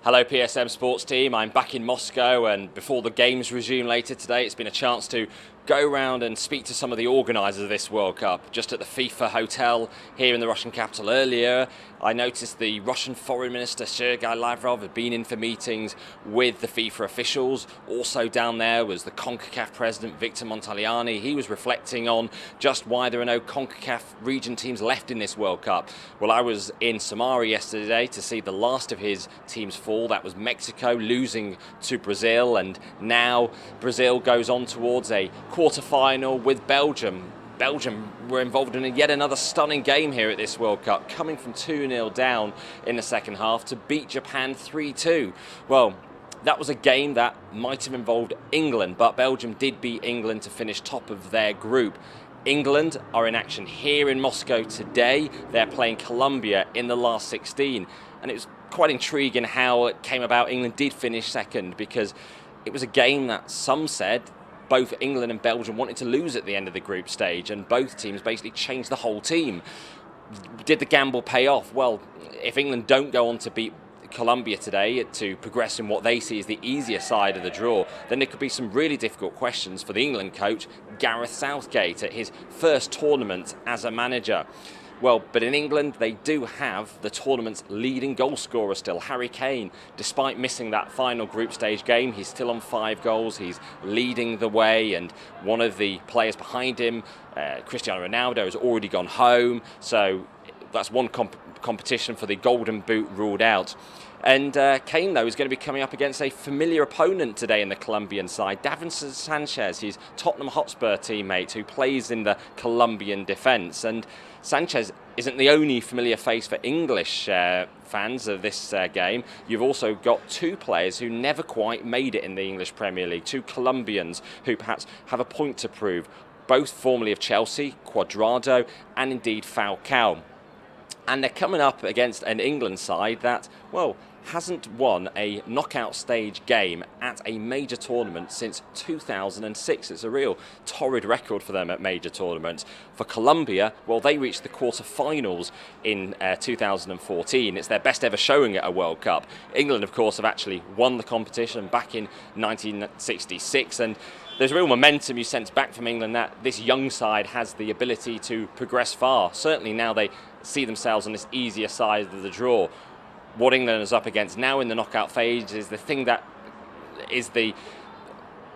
Hello PSM Sports Team, I'm back in Moscow, and before the games resume later today, it's been a chance to go around and speak to some of the organisers of this World Cup. Just at the FIFA hotel here in the Russian capital earlier, I noticed the Russian Foreign Minister Sergei Lavrov had been in for meetings with the FIFA officials. Also down there was the CONCACAF president Victor Montagliani. He was reflecting on just why there are no CONCACAF region teams left in this World Cup. Well, I was in Samara yesterday to see the last of his teams fall. That was Mexico losing to Brazil, and now Brazil goes on towards a quarter-final with Belgium. Belgium were involved in yet another stunning game here at this World Cup, coming from 2-0 down in the second half to beat Japan 3-2. Well, that was a game that might have involved England, but Belgium did beat England to finish top of their group. England are in action here in Moscow today. They're playing Colombia in the last 16, and it was quite intriguing how it came about. England did finish second because it was a game that some said both England and Belgium wanted to lose at the end of the group stage, and both teams basically changed the whole team. Did the gamble pay off? Well, if England don't go on to beat Colombia today to progress in what they see as the easier side of the draw, then there could be some really difficult questions for the England coach Gareth Southgate at his first tournament as a manager. Well, but in England, they do have the tournament's leading goal scorer still, Harry Kane. Despite missing that final group stage game, he's still on 5 goals. He's leading the way, and one of the players behind him, Cristiano Ronaldo, has already gone home. So that's one competition for the Golden Boot ruled out. And Kane, though, is going to be coming up against a familiar opponent today in the Colombian side, Davinson Sanchez, his Tottenham Hotspur teammate who plays in the Colombian defence. And Sanchez isn't the only familiar face for English fans of this game. You've also got 2 players who never quite made it in the English Premier League, 2 Colombians who perhaps have a point to prove, both formerly of Chelsea, Cuadrado and indeed Falcao. And they're coming up against an England side that, well, hasn't won a knockout stage game at a major tournament since 2006. It's a real torrid record for them at major tournaments. For Colombia, well, they reached the quarter-finals in 2014. It's their best ever showing at a World Cup. England, of course, have actually won the competition back in 1966, and there's real momentum you sense back from England that this young side has the ability to progress far. Certainly now they see themselves on this easier side of the draw. What England is up against now in the knockout phase is the thing that is the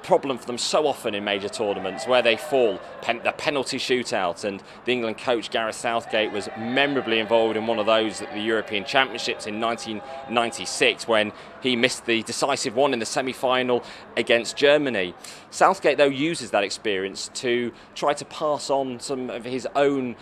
problem for them so often in major tournaments, where they fall, the penalty shootout. And the England coach Gareth Southgate was memorably involved in one of those at the European Championships in 1996 when he missed the decisive one in the semi-final against Germany. Southgate, though, uses that experience to try to pass on some of his own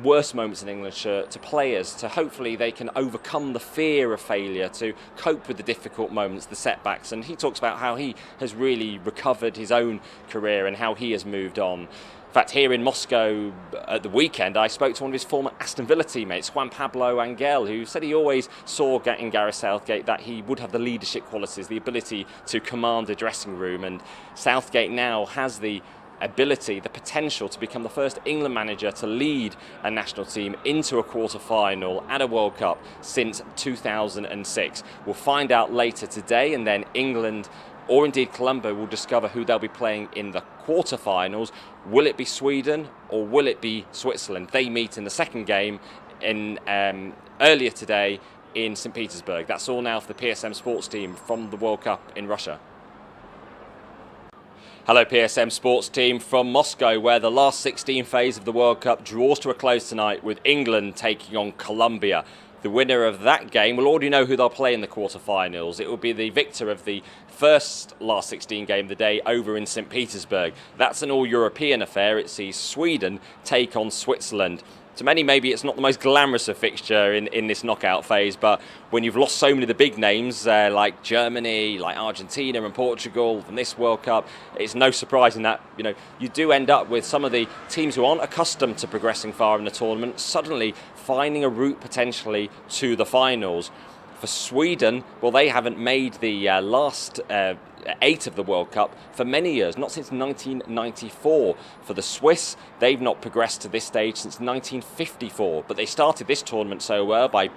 worst moments in England to players, to hopefully they can overcome the fear of failure, to cope with the difficult moments, the setbacks. And he talks about how he has really recovered his own career and how he has moved on. In fact, here in Moscow at the weekend, I spoke to one of his former Aston Villa teammates, Juan Pablo Angel, who said he always saw in Gareth Southgate that he would have the leadership qualities, the ability to command a dressing room. And Southgate now has the ability, the potential to become the first England manager to lead a national team into a quarter-final at a World Cup since 2006. We'll find out later today, and then England or indeed Colombia will discover who they'll be playing in the quarter-finals. Will it be Sweden or will it be Switzerland? They meet in the second game in earlier today in St. Petersburg. That's all now for the PSM Sports Team from the World Cup in Russia. Hello PSM Sports Team from Moscow, where the last 16 phase of the World Cup draws to a close tonight with England taking on Colombia. The winner of that game will already know who they'll play in the quarter-finals. It will be the victor of the first last 16 game of the day over in St. Petersburg. That's an all-European affair. It sees Sweden take on Switzerland. To many, maybe it's not the most glamorous of fixture in this knockout phase, but when you've lost so many of the big names like Germany, like Argentina and Portugal from this World Cup, it's no surprise in that you do end up with some of the teams who aren't accustomed to progressing far in the tournament suddenly finding a route potentially to the finals. For Sweden, well, they haven't made the last 8 of the World Cup for many years, not since 1994. For the Swiss, they've not progressed to this stage since 1954, but they started this tournament so well by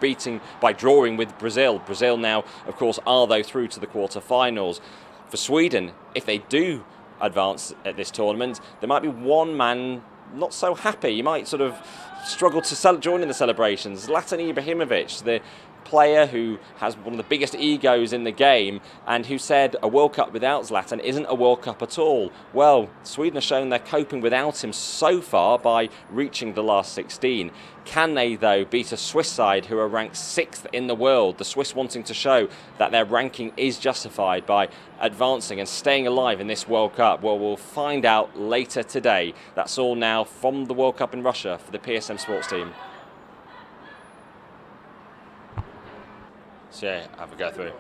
drawing with Brazil. Brazil now, of course, are though through to the quarter-finals. For Sweden, if they do advance at this tournament, there might be one man not so happy. You might sort of struggle to join in the celebrations. Zlatan Ibrahimovic, the player who has one of the biggest egos in the game and who said a World Cup without Zlatan isn't a World Cup at all. Well, Sweden have shown they're coping without him so far by reaching the last 16. Can they, though, beat a Swiss side who are ranked 6th in the world? The Swiss wanting to show that their ranking is justified by advancing and staying alive in this World Cup. Well, we'll find out later today. That's all now from the World Cup in Russia for the PSM Sports team. So yeah, have a go through.